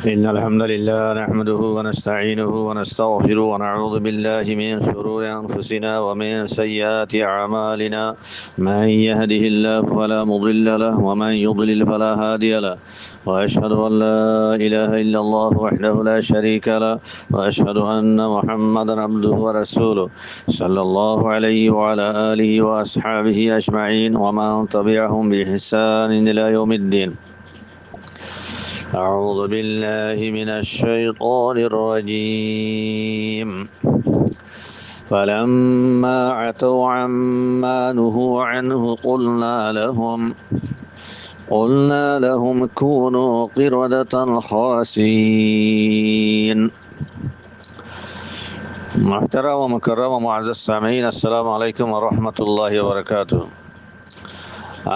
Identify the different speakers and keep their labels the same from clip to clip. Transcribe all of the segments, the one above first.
Speaker 1: إن الحمد لله نحمده ونستعينه ونستغفره ونعوذ بالله من شرور أنفسنا ومن سيئات أعمالنا. من يهده الله فلا مضل له ومن يضلل فلا هادي له. وأشهد أن لا إله إلا الله وحده لا شريك له. وأشهد أن محمدا عبده ورسوله صلى الله عليه وعلى آله وأصحابه أجمعين ومن تبعهم بإحسان إلى يوم الدين. أعوذ بالله من الشيطان الرجيم. فلما عتوا عما نهوا عنه قلنا لهم كونوا قردة خاسئين. محترم ومكرم ومعزز السامعين، السلام عليكم ورحمة الله وبركاته.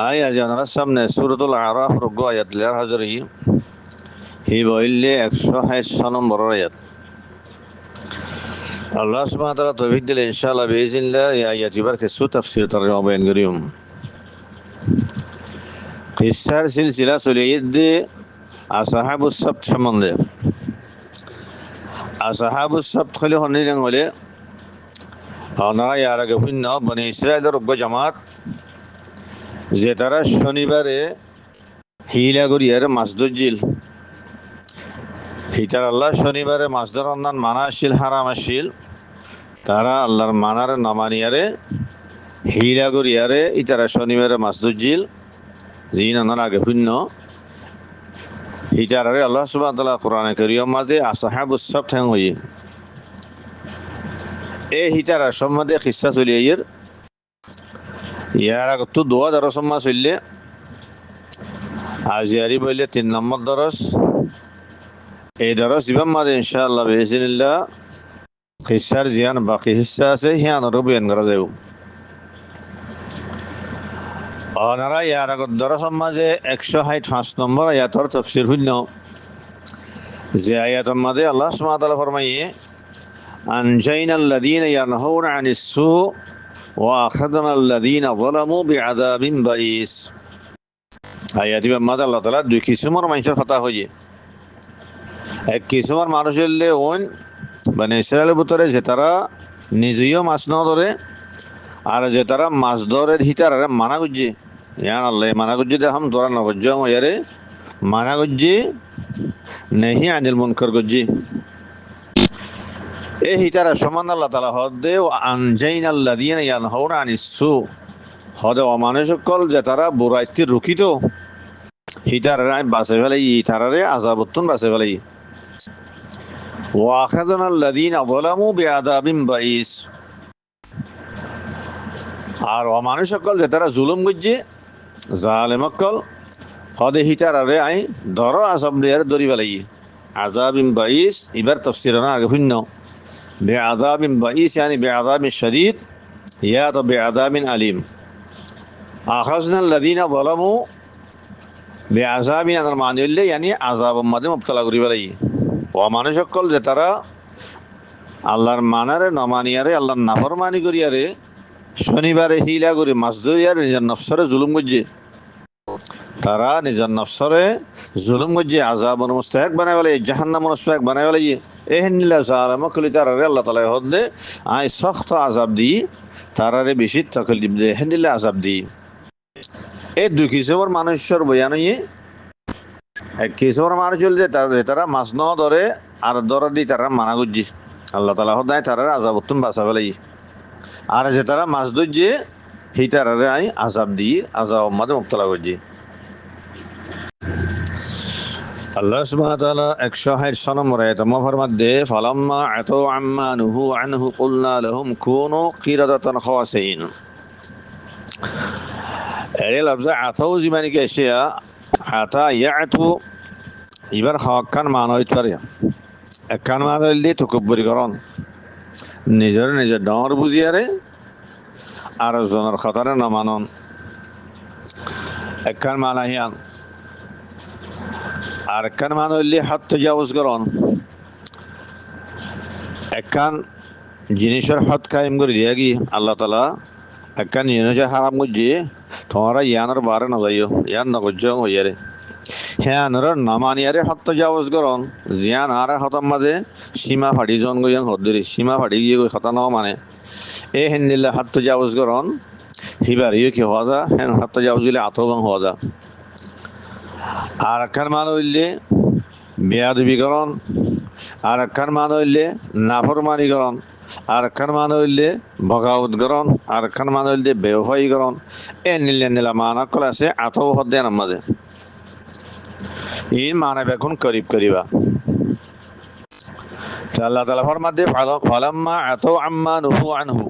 Speaker 1: آية جنرال سمنا سورة الأعراف رقوا آيات لير حضري হি বললে 180 নম্বর আয়াত। আল্লাহ সুবহানাহু ওয়া তাআলা তৌফিক দিলে ইনশাআল্লাহ বিইজনিল্লাহ এই আয়াতবার কিছু তাফসীর তরজমা বয়ান করিম। কিসার সিলসিলা চলিয়ে আসহাবুস সাbt সম্বন্ধে। আসহাবুস সাbt হলে হনিরাং হলে ওনারা এর আগে ভিন্ন বনি ইসরায়েলের জামাত যে তারা শনিবারে হিলা করিয়ার মাছ ধরছিল। হিতার আল্লাহ শনিবারে মাছ ধরার মানা আসছিল, হারাম আসছিল। তারা আল্লাহর মানার নামানিয়ারে হিলা করিয়ারে ইতারা শনিবারে মাছ ধরছিল। জিন আনার আগে ভিন্ন হিতারে আল্লাহ সুবহানাহু ওয়া তাআলা কোরআনে কারীমের মাঝে আসহাবুস সাbt ঠ্যাং হইয়ে এই হিতারা সম্বন্ধে কিসসা চলিয়ে ইয়ার আগে তো দোয়া দরস মাস চললে আজিয়ারি বললে 3 নম্বর দরস। এই দরস ইমাম মাঝে ইনশাআল্লাহ বিইজনিল্লাহ কিসার জিয়ান বাকি হিস্সা আছে হিয়ানরও বয়ান করা যাব। ওনারা ইয়ার আগত দরসের মাঝে 165 নম্বর আয়াতর তাফসীর হইল যে আয়াতের মাঝে আল্লাহ সুবহানাহু ওয়া তাআলা ফরমাইয়ে আনজাইনাল্লাযীনা ইয়ানহাউনা আনিস সু ওয়া আখাযনাল্লাযীনা যালামু বিআযাবিন বাঈস। আয়াতের মাঝে আল্লাহ তাআলা দুই কিসমের মানুষের কথা হইয়ে। এক কিসমের মানুষ হইলে ওন মানে ইসরায়েলের ভিতরে যে তারা নিজেও মাছ ন ধরে আর যে তারা মাছ ধরে হিতার মানা করছে। ইয়ান আল্লাহ মানা করছে দেখাম ধরা নগর্য ইয়ারে মানা করছে নেহি আনিল মুনকার করছে। এই হিতারা সমান আল্লাহ তাআলা হদে আনজাইনাল্লাযীনা ইয়ানহাউনা আনিস সু হদে অমানুষ সকল যে তারা বুরাইতে রুখিত হিতারে বাঁচে ফেলাই ইতারে আযাবতুন বাঁচে ফেলাই। ওয়া আখাযনাল্লাযীনা যালামু বিআযাবিন বাঈস আর অমানুষ সকল যে তারা জুলুম করছে জালেম সকল হদে হিতারে আই ধর আযাব দিয়ে ধরি ফেলাই। আযাবিন বাঈস এবার তাফসীর না আগে ভিন্ন বিআযাবিন বাঈস يعني بعذاب شديد يا بعذاب أليم। أخذنا الذين ظلموا بعذاب মানে হইলে يعني আযাবের মধ্যে মুবতলা করি ফেলাই। অমানুষ সকল যে তারা আল্লাহর মানারে নমানিয়ারে আল্লাহর নাফরমানি করিয়ারে শনিবারে হিলা করে মাছ ধরিয়ারে নিজের নফসরে জুলুম করছে। তারা নিজের নফসরে জুলুম করছে আযাবের মুস্তাহিক বানায় ফেলাই, জাহান্নামের মুস্তাহিক বানায় ফেলাই। এহেনিলা জালেম কলি তারারে আল্লাহ তাআলা হদে আই সখত আযাব দি তারারে বেশি তাকলিফ দে হেনিলা আযাব দি। এই দুই কিসমের মানুষের বয়ান হইয়ে এক কিসমের মানুষ হলে তারা মাছ ন ধরে আর ধরা দি তারা মানা করছে আল্লাহ তাআলা হদে তারারে আযাবতুন বাঁচা ফেলাই। আর যে তারা মাছ ধরছে সেই তারারে আই আযাব দি আযাবের মধ্যে মুবতলা করছে। আল্লাহ সুবহানাহু ওয়া তাআলা 160 নম্বর আয়াতে ফরমাতে ফালাম্মা আতু আম্মা নুহু আনহু কুলনা লাহুম কুনু কিরাদাতান খাসিন। এই লফজে আতু জিমানি কে শিয়া আতা ইয়াতু এবার হকান মানা হইতে পারে। একখান মানা হইলে তকব্বুরিকরণ নিজের ডর বুঝিয়ারে আর জনের খতরে না মানন। একখান মানা হিয়ান আর একখান মান হইলে হাত তাজাউজ করন। একখান জিনিসের হদ কায়েম করে দিয়া কি আল্লাহ তাআলা একখান জিনিস হারাম করছে তোমরা ইয়ানোর বারে না যাইও ইয়ান নগজ্য হইয়ারে হ্যানর নামানিয়ারে হত্য জাওয়াজ করন জিয়ান আর হতম মাঝে সীমা ফাড়ি জন গইয়াং হদ্দরি সীমা ফাড়ি গিয়ে গই হতা ন মানে এ হেন্দিল্লা হত্য জাওয়াজ করন হিবার ইয়ে কি হওয়া যা হ্যাঁ হত্য জাওয়াজ গিলে আতবাং হওয়া যা আর একখান মান হইলে বেয়াদবিকরণ আর একখান মান হইলে নাফরমানিকরণ আর একখান মান হইলে বগাউতকরণ আর একখান মান হইলে বেওফাইকরণ এ নিলে নিলা মানকল আছে আতব হদ্দে আমাদের ই মানে বেগুন করিব করিবা আল্লাহ তাআলা ফরমাতে ফালাম্মা আতাউ আম্মা নুহু আনহু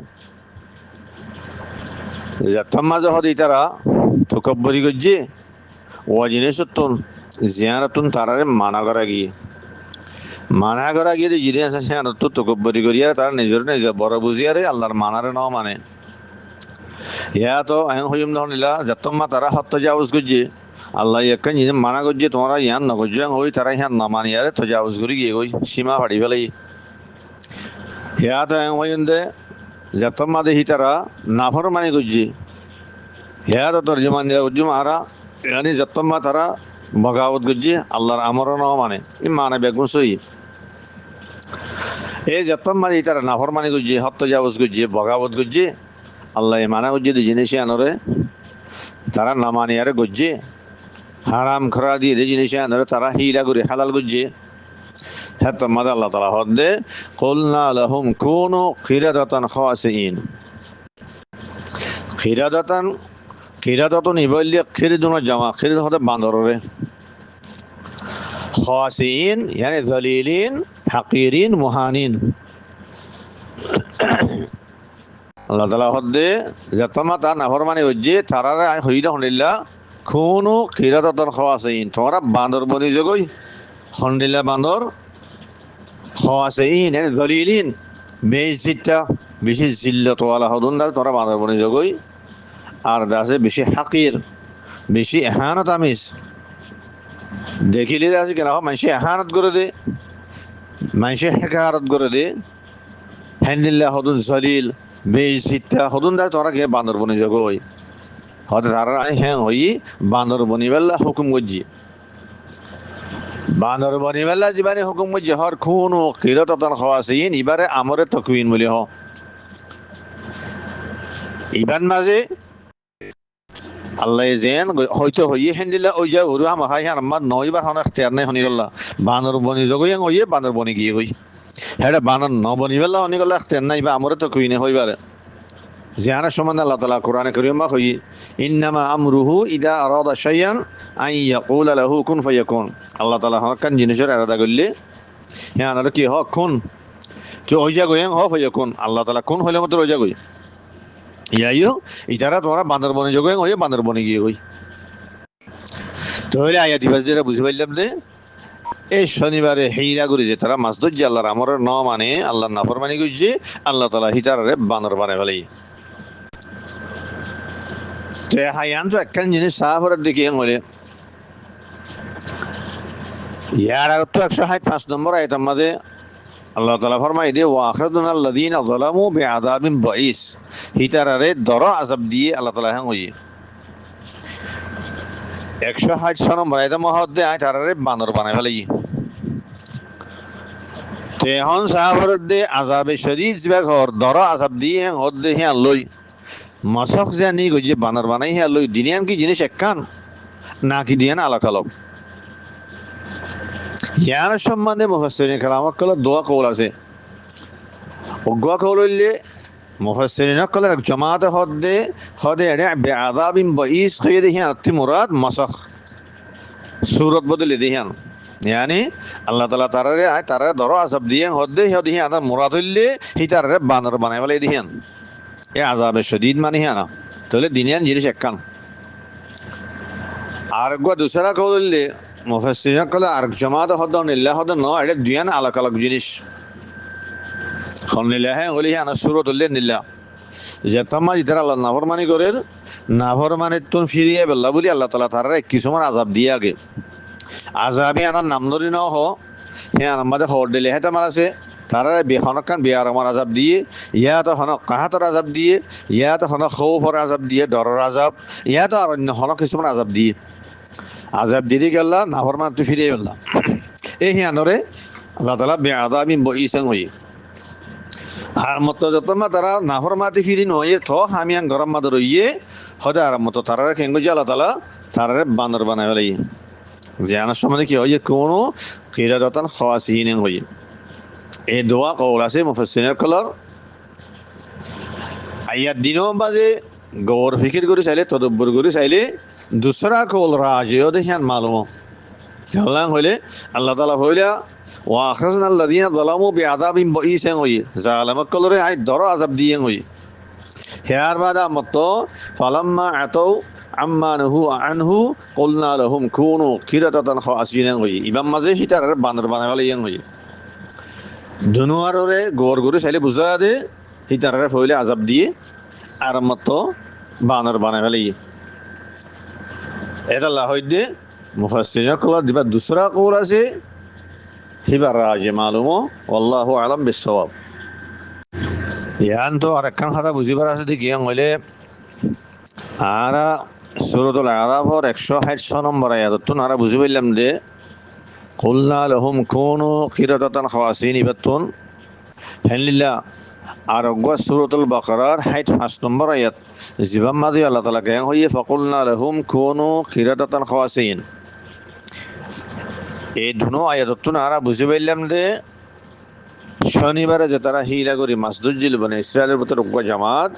Speaker 1: যাত্তাম্মা যহদি তারা তকব্বরি গজ্জে ওয়াজিনেসতুন জিয়ারাতুন তারারে মানা করা গিয়ে জিনে আছে সে তো তকব্বরি করিয়া তার নিজের বড় বুঝিয়ারে আল্লাহর মানারে ন মানে ইয়া তো আইন হইম নিলা যাত্তাম্মা তারা হত্য জাউজ গজ্জে আল্লাহ একটা নিজে মানা করছে তোমরা ইয়ান নগজ্জাং হই তারা ইয়ান নমানিয়ারে তো জাউজ করি গিয়ে গই সীমা ফাড়ি ফেলাই ইয়া তো আইন হইম দে যাত্তাম্মা দেখি তারা নাফরমানি করছে ইয়া তো তর্জমান দিয়া উজ্জুম আরা ইয়ানি যাত্তাম্মা তারা বগাওত করছে আল্লাহর আমর ন মানে ই মানে বেগুন সই এই যাত্তাম্মা দেখি তারা নাফরমানি করছে হত্য জাউজ করছে বগাওত করছে আল্লাহ মানা করছে জিনিস আনরে তারা নামানিয়ারে গজ্জে হারাম খরা দিয়ে যে জিনিস আনরে তারা হিলা করে হালাল গজ্জে হ্যাঁ তোমাদের আল্লাহ তাআলা হদ্দে কুলনা লাহুম কুনু খিরাদাতান খাসিন খিরাদাতুন ইবাইলি খিরদুন জামা খিরদ হতে বান্দররে খাসিন মানে যালিলিন হাকিরিন মুহানিন আল্লাহ তাআলা হদ্দে যাতমা তা নাফরমানি হজ্জে তারারে হইদা হনিল্লা খুনু খিরাদাতান খাসিন তোমরা বান্দর বনি জগই হন্ডিল্লা বান্দর খাসিন মানে যালিলিন বেইজ্জতা বেশি জিল্লত ওয়ালা হদুন তোমরা বান্দর বনি জগই আর দাসে বেশি হাকির বেশি এহানত আমিস দেখিলে আছে কেন মানুষে এহানত করে দে মানুষে হেকারত করে দে হ্যান্ডিল্লা হদুন জলিল বেইজ্জতা হদুন দা তোরা কে বান্দর বনি জগই হদ তারা হ্যাঁ হই বান্দর বনি বেলা হুকুম গজ্জি বান্দর বনি বেলা জীবানে হুকুম গজ্জি হর খুন ও কিরাতান খাওয়াসিন ইবারে আমরে তাকওয়িন বলি হ ইবান মাঝে আল্লাহ যেন হয়তো হইয়ে হেন্দিলা ওই যা ওরু আমা হাই হার মাদ নইবার হন ইখতিয়ার নাই হনি গল্লা বানর বনি জগই হইয়ে বানর বনি গিয়ে হই হেডা বানর ন বনি বেলা হনি গল্লা ইখতিয়ার নাই বা আমরে তো কইনে হইবারে জিয়ানা সমান আল্লাহ তাআলা কোরআনে কারীমা কই ইন্নামা আমরুহু ইদা আরাদা শাইআন আই ইয়াকুলা লাহু কুন ফায়াকুন আল্লাহ তাআলা হকান জিনিসের ইরাদা করলে হ্যাঁ আর কি হ কুন তো ওই যা গয়ং হ ফায়াকুন আল্লাহ তাআলা কুন হইলে মাত্র ওই যা গই ইয়াইও ইতারা তোমরা বান্দর বনে যোগ হয়ে বান্দর বনে গিয়ে হই তাহলে আয়া দিবাস যেটা বুঝে পারলাম যে এই শনিবারে হেইরা করি যে তারা মাছ ধরছে আল্লাহর আমরের ন মানে আল্লাহর নাফরমানি করছে আল্লাহ তাআলা হিতারে বান্দর বানায় ফেলাই তো হায়ান তো একখান জিনিস সাহাবরের দিকে হলে ইয়ার আগে তো 165 নম্বর আয়াতের মধ্যে আল্লাহ তাআলা ফরমায় দে ওয়া আখরাদুন আল্লাযীনা যালামু বিআযাবিন বাঈস হিতারে দর আযাব দিয়ে আল্লাহ তাআলা হ্যাঁ হই 160 নম্বর আয়াতে মহদ্দে আয় তারারে বানর বানায় ফেলাই তে হন সাহাবরের দে আযাবে শদীদ জিবা ঘর দর আযাব দিয়ে হদ্দে হ্যাঁ লই মাসখ জানি গজে বানর বানাই হ্যাঁ লই দুনিয়ান কি জিনিস একখান না কি দিয়ান আলাকালক ইয়ার সম্বন্ধে মুফাসসিরিন কালামত কল দোয়া কওল আছে ওগোয়া কওল হইলে মুফাসসিরিন কল এক জামাত হদে এডে বিআযাবিন বাঈস খৈরে হিয়া আতি মুরাদ মাসখ সূরত বদলে দেহিয়ান ইয়ানি আল্লাহ তাআলা তারারে আয় তারারে ধরো আযাব দিয়ে হদে হিয়া আদা মুরাদ হইলে হি তারারে বানর বানাই বলে দেহিয়ান এ আযাবে শদীদ মানে হিয়া না তাহলে দুনিয়ান জিনিস একখান আর গো দুসরা কওল হইলে মুফাসসিরিন কল আর জামাত হদন ইল্লাহ হদন ন এডে দুনিয়ান আলাদা আলাদা জিনিস খনিল্লাহ হলি আনা সূরত নিল্লাহ যে তামা ইতারা আল্লাহ নাফরমানি করে নাফরমানি তুন ফিরিয়ে বেল্লা বলি আল্লাহ তাআলা তারারে কিছুমান আযাব দিয়ে আগে আযাবে আনার নাম ধরি ন হ হ্যাঁ আমাদের হর দিলে হেতা মারাছে তারারে বিহনকান বিয়ার আমার আযাব দিয়ে ইয়াত হন কাহাতর আযাব দিয়ে ইয়াত হন খৌফর আযাব দিয়ে ডরের আযাব ইয়াত আর অন্য হন কিছুমান আযাব দিয়ে আজাব দিদি গেল্লা নাফরমান তুই ফিরে গেল্লা এই হিয়ানরে আল্লাহ তালা বে আদাবি বইসাং হই আর মতো যত মা তারা নাফরমাতি ফিরি নয় থ হামিয়াং গরম মাদ রইয়ে হদে আর মতো তারা কেঙ্গুজি আল্লাহ তালা তারারে বানর বানায় ফেলাই যে আনার সময় কি হয় যে কোনো কিরাদাতান খাওয়াসিন হই এই দোয়া কৌল আছে মুফাসসিরের কলর আয়াত দিনও বাজে গৌর ফিকির করে চাইলে তদব্বর করে চাইলে দুসরা কৌল রাজিও দেখিয়ান মালুম কেলাং হইলে আল্লাহ তালা হইলে ও আখরাজন আল্লাদিনা দলামু বে আদাবিম বইসেন হই জালামত কলরে আই দর আজাব দিয়ে হই হেয়ার বাদা মতো ফালাম্মা এতও আম্মা নহু আনহু কলনা লহুম কুনু কিরাতাতান খাওয়াসিন হই ইমাম মাঝে হিতার বানর বানাইলে ইয়াং হই ধনুয়ারে গোর গরু চাইলে বুঝা দে হিতারে হইলে আজাব দিয়ে আর মতো বানর বানাই ফেলে এটা লাহইদে মুফাসসিরিন কল দিবা দুসরা কৌল আছে হিবার রাজে মালুম আল্লাহু আলাম বিসওয়াব ইয়ান তো আরেকখান কথা বুঝিবার আছে দেখি হইলে আর সূরাতুল আরাফর 160 নম্বর আয়াত তো নারা বুঝি পাইলাম যে কুলনা লাহুম কুনু কিরাতাতান খাওয়াসিন ইবাতুন হেনলিল্লাহ আর অগ্বা সূরাতুল বাকারার 65 নম্বর আয়াত জিবাম মাদি আল্লাহ তাআলা কেন হইয়ে ফাকুলনা লাহুম কুনু কিরাতাতান খাওয়াসিন এই দুনো আয়াত নারা বুঝি পাইলাম যে শনিবারে যে তারা হিলা করি মাসদুদ জিল বনে ইসরায়েলের ভিতর অগ্বা জামাত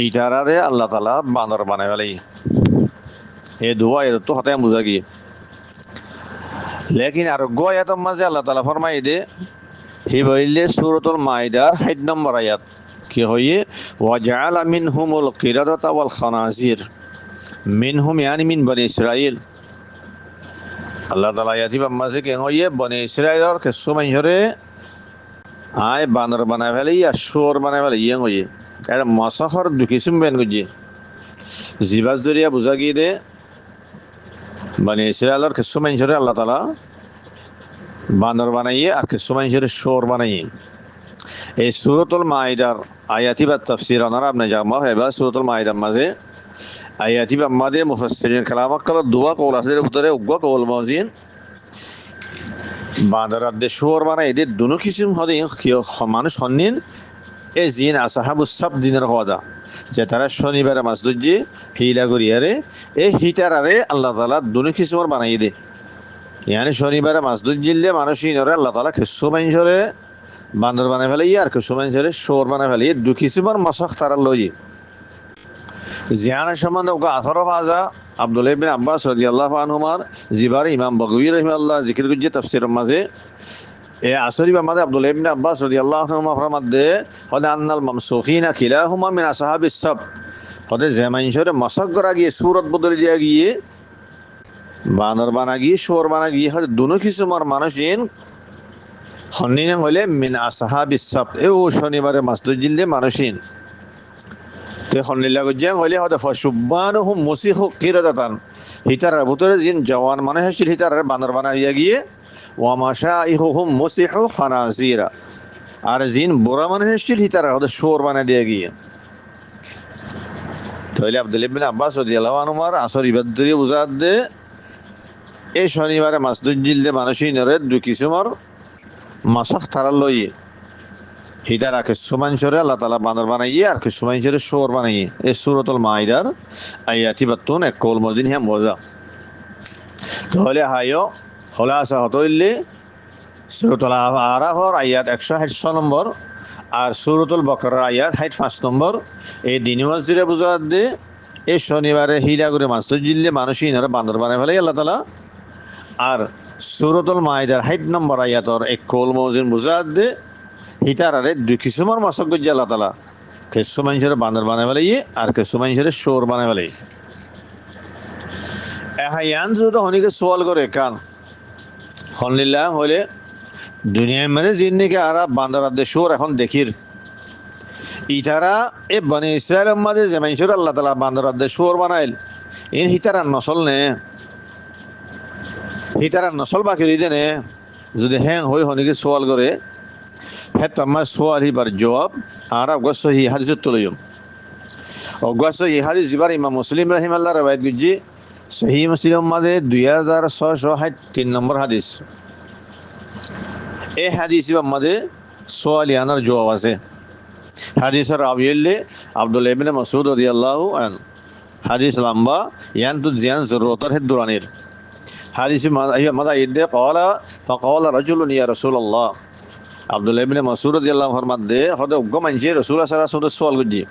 Speaker 1: ইটারারে আল্লাহ তাআলা বানর বানায় ফেলাই এই দুয়া আয়াত হতে বুঝা গিয়ে লেকিন আর অগ্বা আয়াতের মাঝে আল্লাহ তাআলা ফরমাই দে হি বইলে সূরাতুল মাইদার 60 নম্বর আয়াত কি হইয়ে ওয়াজআলা মিনহুমুল কিরাদাতা ওয়াল খানাজির মিনহুম ইয়ানি মিন বনি ইসরাইল আল্লাহ তাআলা আয়াতি বাম্মাজে কে হইয়ে বনি ইসরাইলের কে সুমাইহরে আয় বানর বানায় ফেলে আর শুয়োর বানায় ফেলে ইয়ে হইয়ে এর মাসাখর দুকিসুম বেন গজি জিবাস জরিয়া বুঝা গিয়ে দে বনি ইসরাইলের কে সুমাইহরে আল্লাহ তাআলা বানর বানাইয়ে আর কিছু মানুষের শুয়োর বানাইয়ে এই সূরাতুল মাইদার আয়াতি বা তাফসীর আনারা আপনি জামা হেবা সূরাতুল মাইদার মাঝে আয়াতি বা মাদে মুফাসসিরিন কালামাত কল দুয়া কওল আছে উত্তরে উগ্গ কওল মাজিন বানর আদে শুয়োর বানাই দে দুনো কিসিম হদে মানুষ হন্নিন এই জিন আসহাবুস সাব দিনের হওয়া যে তারা শনিবারে মাসদুজি হিলা করিয়ারে এই হিটারারে আল্লাহ তাআলা দুনো কিসিমর বানাই দে ইয়ানি শনিবারে মাসদুদ জিললে মানুষ ইনরে আল্লাহ তাআলা কিছু মানুষরে বান্দর বানায় ফেলে আর কিছু মানুষরে শুয়োর বানায় ফেলে দু কিসিমর মাসাখ তারা লই জিয়ানের সম্বন্ধে ওকে আসর ফাজা আব্দুল্লাহ ইবনে আব্বাস রাদিয়াল্লাহু আনহুমার জিবার ইমাম বগবী রাহিমাহুল্লাহ জিকির করছে তাফসীরের মাঝে এ আসরি মাঝে আব্দুল্লাহ ইবনে আব্বাস রাদিয়াল্লাহু আনহুমা ফরমাদে হদা আন্নাল মামসুখিনা কিলাহুমা মিন আসহাবিস সাব হদে যে মানুষরে মাসাখ করা গিয়ে সূরত বদলে দিয়া গিয়ে বানর বানা গিয়ে শুয়োর বানা গিয়ে হয়তো দুনো কিসুমার মানুষ ইন হন্নিন হইলে মিন আসহাবিস সাব এ ও শনিবারে মাসদুদ জিললে মানুষিন তে হন্নিলা গজ্জাং হইলে হয়তো ফসুব্বানুহুম মুসিহু কিরাদাতান হিতার ভিতরে জিন জওয়ান মানুষ আসছিল হিতার বানর বানা গিয়ে ওয়া মাশাইহুহুম মুসিহু খানাজিরা আর জিন বুড়া মানুষ আসছিল হিতার হয়তো শুয়োর বানা দিয়ে গিয়ে তাহলে আব্দুল্লাহ ইবনে আব্বাস রাদিয়াল্লাহু আনহুমার আসর ইবাদত বুঝাত দে এই শনিবারে মাসদুদ জিলদে মানুষই নরে দু কিসুমর মাসাখ তারা লইয়ে হিদার আকে সুমানসরে আল্লাহ তাআলা বানর বানাইয়ে আর কিছু মানুষের শুয়োর বানাইয়ে এই সূরাতুল মাইদার আয়াতি বাতুন এক কওল মদিন হ্যাঁ মজা তাহলে হাইও খোলাসা হতইলে সূরাতুল আরাফর আয়াত 160 নম্বর আর সূরাতুল বাকারা আয়াত 65 নম্বর এই দিনী মসজিদে বুঝাত দে এই শনিবারে হিলা করে মাসদুদ জিললে মানুষই নরে বানর বানায় ফেলে আল্লাহ তাআলা আর সূরাতুল মাইদার 60 নম্বর আয়াতর এক কওল মওজিন বুঝাত দে হিতারারে দুই কিসুমার মাসাক গজ্জা আল্লাহ তাআলা কিছু মানুষের বানর বানায় ফেলে আর কিছু মানুষের শুয়োর বানায় ফেলে এহায়ান যদি হনিকে সওয়াল করে কান হনলিল্লাহ হলে দুনিয়ার মধ্যে জিন্নিকে আরা বান্দর আদে শুয়োর এখন দেখির ইতারা এ বনি ইসরায়েলের মাঝে যে মানুষের আল্লাহ তাআলা বান্দর আদে শুয়োর বানাইল ইন হিতারা নসল নে হিতারা নসল বাকি দিতে নে যদি হ্যাং হই হনিকে সওয়াল করে হ্যাঁ তোমার সওয়াল হিবার জবাব আর অগস্য হি হাদিসত তুলয়ম অগস্য হি হাদিস জিবার ইমাম মুসলিম রাহিমাল্লাহ রওয়ায়াত গুজি সহি মুসলিম মাঝে 2663 হাদিস। এই হাদিস মাঝে সোয়ালিয়ানার জবাব আছে। হাদিসের রাবি হইলে আব্দুল্লাহ ইবনে মাসউদ রাদিয়াল্লাহু আনহু। হাদিস লম্বা ইয়ান্তু জিয়ান জরুরতার হে দুরানির হাদিস মাদা ইদে ক্বালা ফাকালা রাজুলুন ইয়া রাসূলুল্লাহ। আব্দুল্লাহ ইবনে মাসউদ রাদিয়াল্লাহু আনহু ফরমাতে হদে উগ্গ মানজে রাসূলুল্লাহ সাল্লাল্লাহু আলাইহি ওয়াসাল্লাম সওয়াল করজি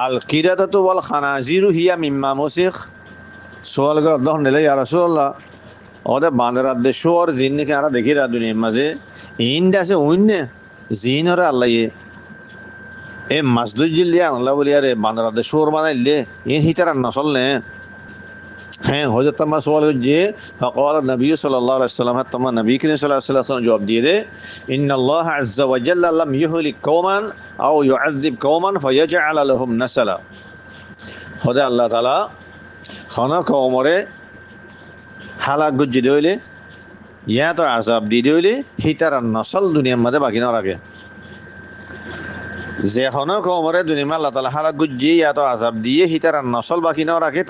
Speaker 1: আল কিরাতাতু ওয়াল খানাজিরু হিয়া মিম্মা মুসিখ। সওয়াল কর দহন দিলে ইয়া রাসূলুল্লাহ ওদে বান্দরাত দে শোর জিন কে আরা দেখি রা দুনিয়ার মাঝে ইনদা আছে উন্নে জিনরে আল্লাহ এ মাসদুল জিল্লিয়া আল্লাহ বলি আরে বান্দরাত দে শোর বানাইলে ইন হিতারা নসল নে। হ্যাঁ হযরত আম্মা সওয়াল যে ফাকাল নবী সাল্লাল্লাহু আলাইহি ওয়াসাল্লাম তোমা নবী করিম সাল্লাল্লাহু আলাইহি ওয়াসাল্লাম জবাব দিয়ে দে ইন্নাল্লাহ আযজা ওয়া জাল্লা লাম ইহলিক কওমান আও ইউআযযিব কওমান ফায়াজআল লাহুম নাসালা। খোদা আল্লাহ তাআলা খানা কওমরে হালাক গুজি দইলে ইয়া তো আযাব দি দইলে হিতার নসল দুনিয়ার মধ্যে বাকি না রাখে। যে খানা কওমরে দুনিয়া আল্লাহ তাআলা হালাক গুজি ইয়া তো আযাব দিয়ে হিতার নসল বাকি না রাখে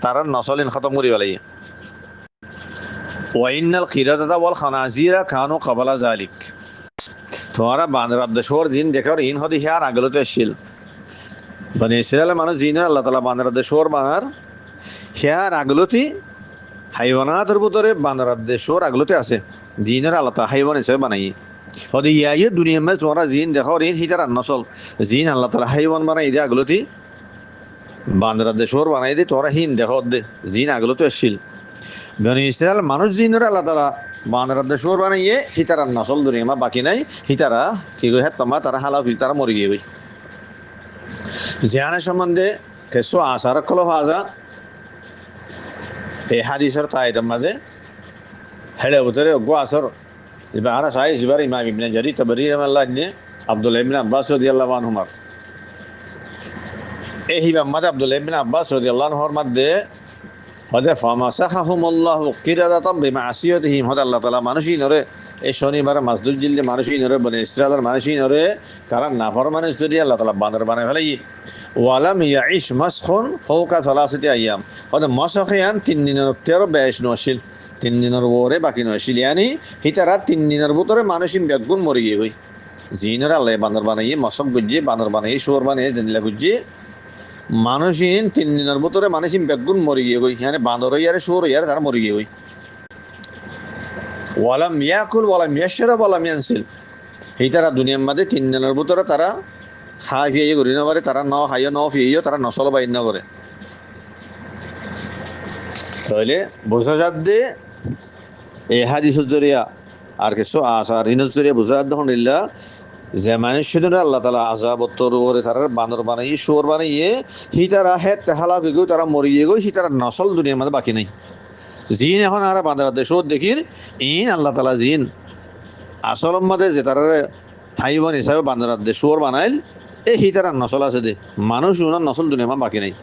Speaker 1: তারা নসল ইন খতম করি ফেলাই। ওয়াইনাল কিরাদাতা ওয়াল খানাজিরা কানু ক্বাবলা যালিক। তোমারা বান্দরাত দেশর জিন দেখার ইন হদি হিয়ার আগলতে আসছিল। বনি ইসরায়েলের মানুষ জিন আল্লাহ তাআলা বান্দরাত দেশর বানার হিয়ার আগলতি হাইওয়ানাতের ভিতরে বান্দরাত দেশর আগলতে আছে। জিনের আল্লাহ তাআলা হাইওয়ান হিসেবে বানাই হদি ইয়া দুনিয়া মে তোমরা জিন দেখার ইন হিতার নসল জিন আল্লাহ তাআলা হাইওয়ান বানাই দে আগলতি বান্দরাত দেশর বানাই দে তোরা হিন দেখর দে জিন আগলতে আসছিল। বনি ইসরায়েল মানুষ জিনের আল্লাহ তাআলা বান্দরাত দেশর বানাইয়ে হিতার নসল দুনিয়া মা বাকি নাই হিতারা কি করে তোমার তারা হালাক তারা মরে গিয়ে জিয়ানের সম্বন্ধে কিছু আসার কল হাজা এই হাদিসের তাইটার মাঝে হেড়ে উতরে গো আসর এবার আর সাই এবার ইমাম ইবনে জারি তাবরি রাহমাল্লাহ নিয়ে আব্দুল্লাহ ইবনে আব্বাস রাদিয়াল্লাহু আনহুমার এই হিবাম মাদে আব্দুল্লাহ ইবনে আব্বাস রাদিয়াল্লাহু আনহুর মধ্যে হদে ফামাসাহাহুমুল্লাহু কিরাদাতাম বিমাসিয়াতিহিম হদে আল্লাহ তাআলা মানুষই নরে এই শনিবার মাসদুল জিল্লি মানুষই নরে বনে ইসরায়েলের মানুষই নরে তারা নাফরমানের যদি আল্লাহ তাআলা বান্দর বানায় ফেলাই ওয়ালাম ইয়াইশ মাসখুন ফাওকা সালাসাতি আইয়াম হদে মাসখিয়ান 3 দিনের তেরো বেশ নশিল 3 দিনের ওরে বাকি নশিল ইয়ানি হিতারা 3 দিনের ভিতরে মানুষই বেগুন মরে গিয়ে হই জিনের আল্লাহ বান্দর বানাইয়ে মশক গুজ্জে বান্দর বানাইয়ে শুয়োর বানাইয়ে জিনিলা গুজ্জে মানুষিন 3 দিনের ভিতরে মানুষিন বেগুন মরে গিয়ে গই মানে বান্দর ইয়ারে শুয়োর ইয়ারে তারা মরে গিয়ে গই ওয়ালাম ইয়াকুল ওয়ালাম ইয়াশরাব ওয়ালাম ইয়ানসিল এই তারা দুনিয়ার মধ্যে 3 দিনের ভিতরে তারা খাই ফিয়ে করি না পারে তারা ন খাইও ন ফিয়ে তারা নসল বাইন না করে তাহলে বোঝা যাচ্ছে এই হাদিসের জরিয়া আর কিছু আসার হিনের জরিয়া বোঝা যাচ্ছে আলহামদুলিল্লাহ যে মানুষের আল্লাহ তাআলা আযাবত্তর ওরে তারা বান্দর বানাইয়ে শুয়োর বানাইয়ে হি তারা হেত হালাক গই তারা মরে গিয়ে গই হি তারা নসল দুনিয়ার মধ্যে বাকি নাই। জিন এখন আর বান্দর দেশ দেখির ইন আল্লাহ তাআলা জিন আসল মধ্যে যে তারা হাইওয়ান হিসাবে বান্দর দেশ শুয়োর বানাইল এই হি তারা নসল আছে দে মানুষ উনার নসল দুনিয়ার মধ্যে বাকি নাই।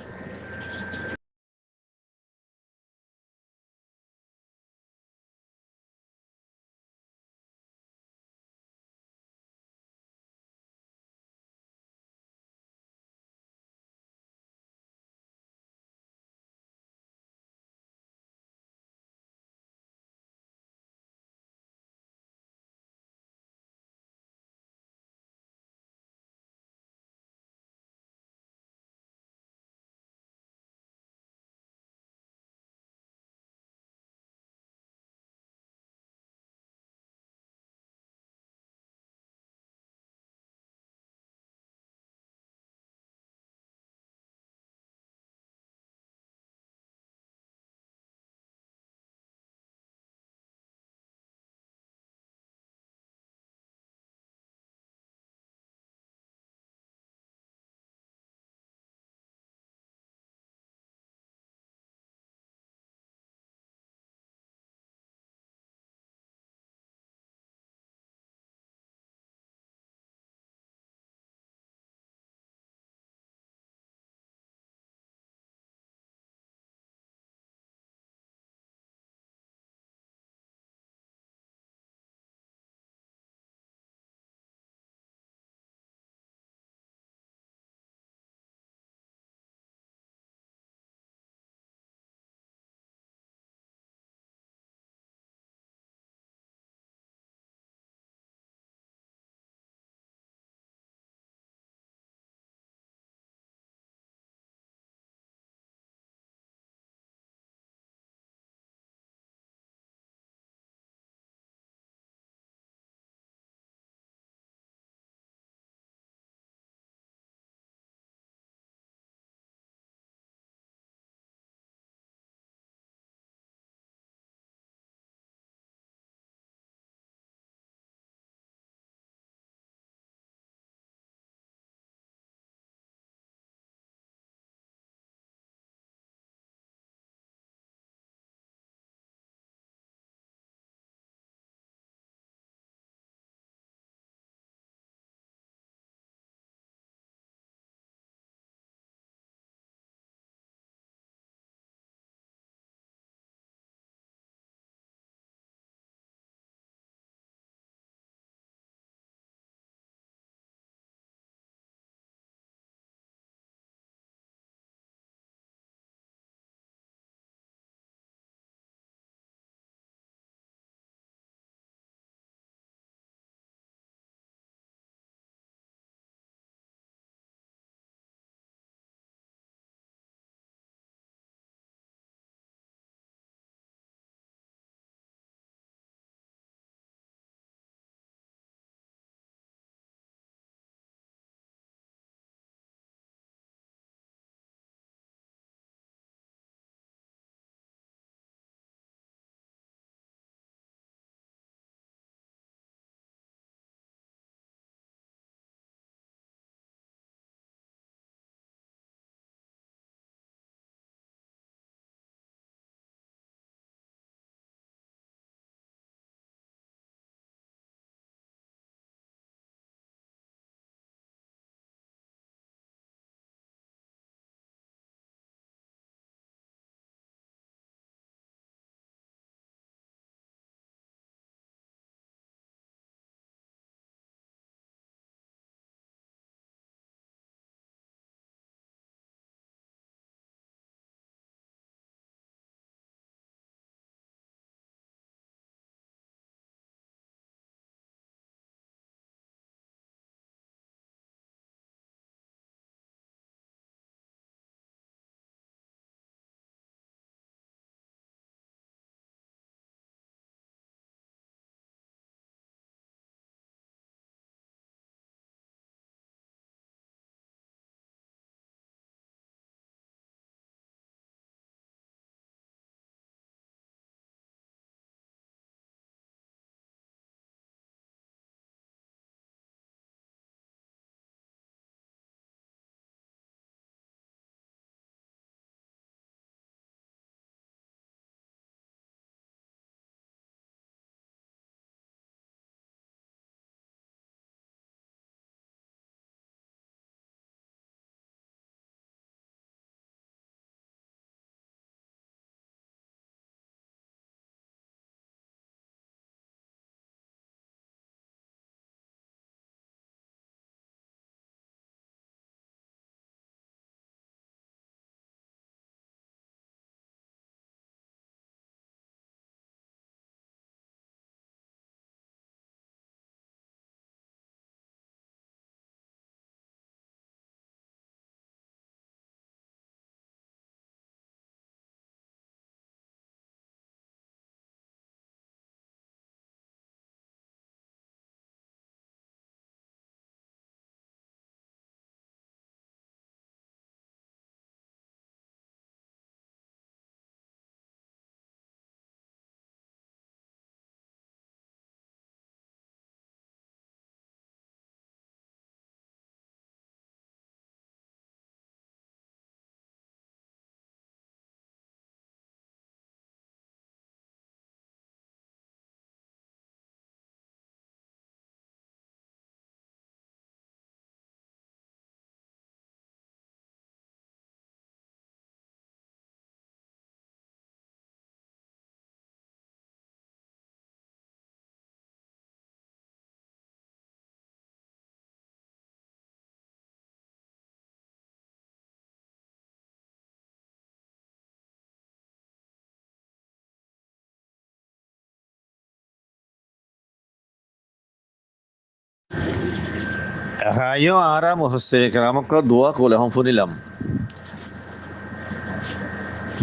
Speaker 1: Hayo ara mufassir kalamaka dua kole hon funilam.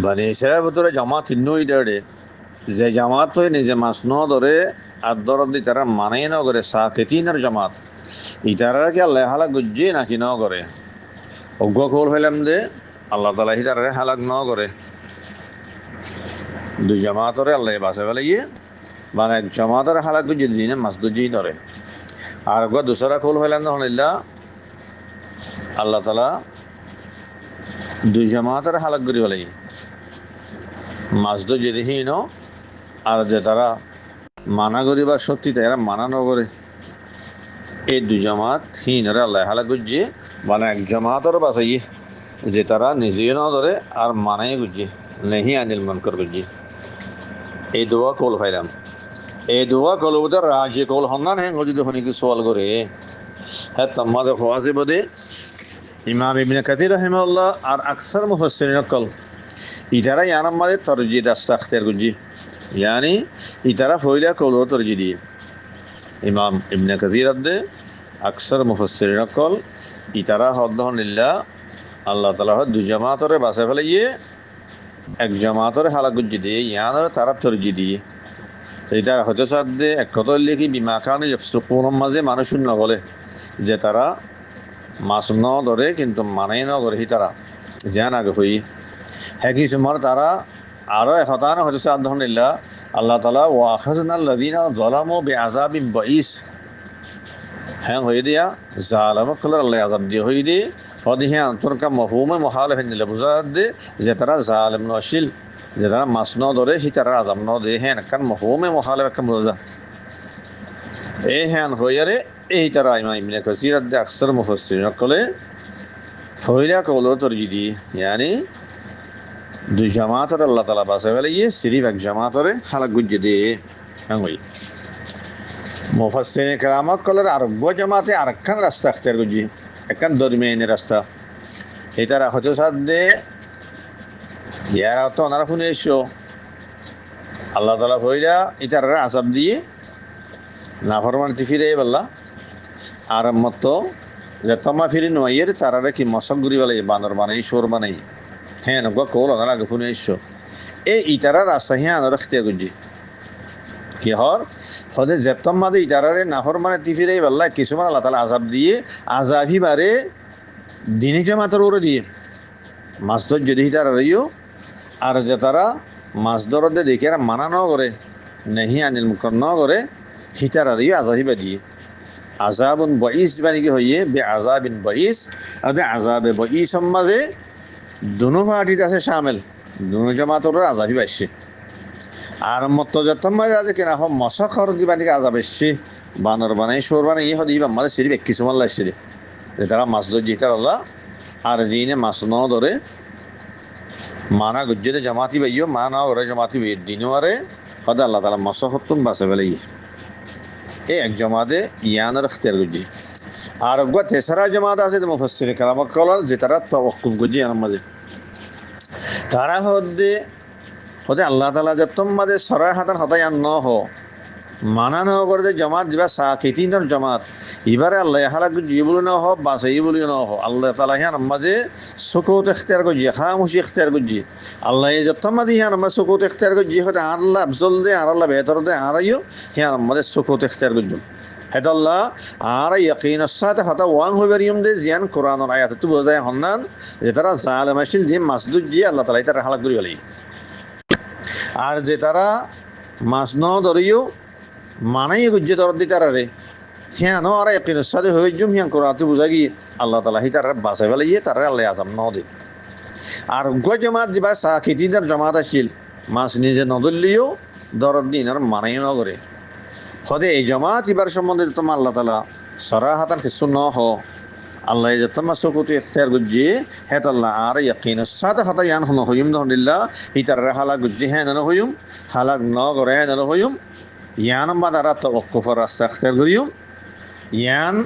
Speaker 1: Bani Israel ভিতরে জামাত তিন্নই দেড়ে যে জামাত তো নিজে মাসনো ধরে আদর দি তারা মানাই ন করে সাকেতিনের জামাত ইতারা কি আল্লাহ হালাক গুজ্জি নাকি ন করে অজ্ঞ খোল হইলাম দে আল্লাহ তালা হিতারে হালাক ন করে দুই জামাতরে আল্লাহ বাসে ফেলে গিয়ে মানে এক জামাতরে হালাক গুজ্জি দিনে মাসদুজি ধরে আর অজ্ঞ দুসরা খোল হইলাম হলিল্লা আল্লাহ তালা দুই জামাতরে হালাক করি ফেলে মাসদুজি দিহীন আর যে তারা মানা করিবার সত্যি তারা মানা ন করে এই দুই জামাত হিনরে আল্লাহ হালা গুজিয়ে মানে এক জামাতর বাসাইয়ে যে তারা নিজেও ন ধরে আর মানাই গুজিয়ে নেহি আনিল মনকর গুজিয়ে এই দোয়া কল ফাইলাম এই দোয়া কল বোধ রাজি কল হন্নান হ্যাঁ যদি হনিকে সোয়াল করে হ্যাঁ তাম্মাদে খোয়াজে বোধে ইমাম ইবনে কাতির রহিমাহুল্লাহ আর আকসার মুফাসসিরিন কল ইতারা ইয়ানাম মাদে তরজি রাস্তা আখতিয়ার গুজি यानी इतारा फैला कौलो तरजी दिए इमाम इब्ने कसीर अद्दे अक्सर मुफस्सिरिन कल इतारा हद्दहनिल्ला अल्लाह ताला दु जमातरे बासे फेले ये एक जमातरे हालाक गुज्जी दिए यानरे तारा तरजी दिए इतारा हते साद्दे एक कतल लिखि बिमा कानु यफसुकुन माजे मानुषुन न बले जे तारा मास न धरे किन्तु मानाई न करे तारा जान आगे हई हेकी सुमार तारा আরো হতানা হচ্ছে আলহামদুলিল্লাহ আল্লাহ তাআলা ওয়া আখাযনাল্লাযিনা যালামু বিআযাবিন বাঈস হ্যাঁ হয়ে দিয়া জালামক কল আল্লাহ আযাব দিয়ে হই দি হদিহে আন্তরকা মফহুমে মুখালিফিন দিলে বুঝার দে যে তারা জালিম নশিল যে তারা মাসন ধরে হি তারা আযাব ন দে হ্যাঁ কান মফহুমে মুখালিফ কাম বুঝা এই হ্যাঁ হইয়ারে এই তারা ইমাম ইবনে কাসির দে আকসার মুফাসসিরিন কলে ফয়লা কওলো তরজিদি यानी দুই জামাতরে আল্লাহ তালা বাসে ফেলে গিয়ে সিরিফ এক জামাতরে হালাক গুজ্জে দিয়ে হই মুফাসসিরিন কেরামত কলের আরব্য জামাতে আরেকখান রাস্তা আখতিয়ার গুজি একখান দরমিয়ানি রাস্তা এটারা হতে সাধ্যে ইয়ারা তো ওনারা শুনে এসো আল্লাহ তালা হইলা ইতারা আসাব দিয়ে নাফরমানতি ফিরে বললা আর মতো যে তোমা ফিরি নয়ের তারারে কি মশক ঘুরি বলে বানর বানাই সোর বানাই হ্যাঁ নগা কল ওনারা আগে শুনে এসো এই ইতারা রাস্তা হ্যাঁ আনার খিয়া গুজি কি হর হদে জেতম মাদে ইতারারে নাফর মানে তিফিরে বললা কিছুমান আল্লাহ তালা আজাব দিয়ে আজাবি বারে দিনী জামাতের ওরে দিয়ে মাছ ধর যদি তারা রইও আর যে তারা মাছ ধরতে দেখে আর মানা ন করে নেহি আনিল মুকর ন করে হিতারা রইও আজাহিবা দিয়ে আজাবুন বঈস বানিকে হইয়ে বে আজাবিন বঈস আর আজাবে বঈস মাঝে দুনো পার্টিতে আছে সামেল দুনো জামাতর আজাবি আসছে আর মত যতম মাঝে আছে কিনা হম মশা খরচ দিবানিকে আজাব এসছে বানর বানাই সোর বানাই ইয়ে হদি আমাদের সিরিপ এক কিছু মাল্লা এসছে যে তারা মাছ ধর জিতার আল্লাহ আর দিনে মাছ ন ধরে মানা গুজ্জে জামাতি বাইও মা না ওরে জামাতি বাই দিনও আরে হদে আল্লাহ তালা মশা হতুন বাসে ফেলে এই এক জামাতে ইয়ানের ইখতিয়ার গুজি আর গো তেসরা জামাত আছে মুফাসসিরিন কেরামত কল যে তারা তাওয়াক্কুফ গুজি ইয়ার মাঝে তারা হদে আল্লাহ তালা যতম মাঝে সরাহাতান হতায়ান ন হ মানা ন করে জামাত যা সাকিতিনের জামাত এবারে আল্লাহ হালাক জিবুলি ন হ বাসে বলি ন হ আল্লাহ তালা হিয়ান মাঝে সুকুত ইখতিয়ার গুজি খামোশি ইখতিয়ার গুজি আল্লাহ যতম মাঝে হিয়ান মাঝে সুকুত ইখতিয়ার গুজি হতে আল্লাহ আফজল দে আর আল্লাহ বেহতর দে আরাইও হিয়ান মাঝে সুকুত ইখতিয়ার গুজি হেদাল্লাহ আর ইয়াকিনের সাথে হতা ওয়াং হইবারিয়ম দে জিয়ান কোরআনের আয়াত তো বোঝায় হন্নান যে তারা জালেম আসিল যে মাসদুদ জি আল্লাহ তালা তারা হালাক করি বলি আর যে তারা মাছ ন ধরিও মানাই গুজ্জে দর দি তারা রে হ্যাঁ ন আর ইয়াকিনের সাথে হয়ে জুম হ্যাঁ কোরআতে বোঝা গিয়ে আল্লাহ তালা তারা বাঁচাই ফেলাইয়ে তারা আল্লাহ আজাব ন দে আর গো জমাত যা সাকিতিনের জমাত আসিল মাছ নিজে নদলিও দরদ দিন আর মানাই ন করে হদে এই জমাত ইবার সম্বন্ধে তোমার আল্লাহ তালা সরাহাতান কিছু ন হ আল্লাহ যে তোমার চকুতে ইখতিয়ার গুজি হেত আল্লাহ আর ইয়াকিনের সাথে হতা ইয়ান হন হইম দহনিল্লাহ ইতার হালা গুজি হ্যাঁ ন হইম হালাক ন করে হ্যাঁ ন হইম ইয়ান মাদারা তাওয়াক্কুফর রাস্তা ইখতিয়ার করিম ইয়ান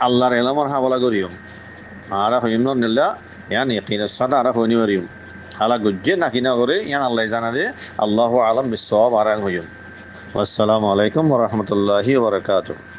Speaker 1: আল্লাহর ইলমর হাওলা করিম আর হইম দহনিল্লাহ ইয়ান ইয়াকিনের সাথে আর হইনি করিম হালা গুজি নাকি না করে ইয়ান আল্লাহ জানা দে আল্লাহু আলাম বিসওয়াব আর হইম আসসালামু আলাইকুম ওয়া রাহমাতুল্লাহি ওয়া বারাকাতুহু।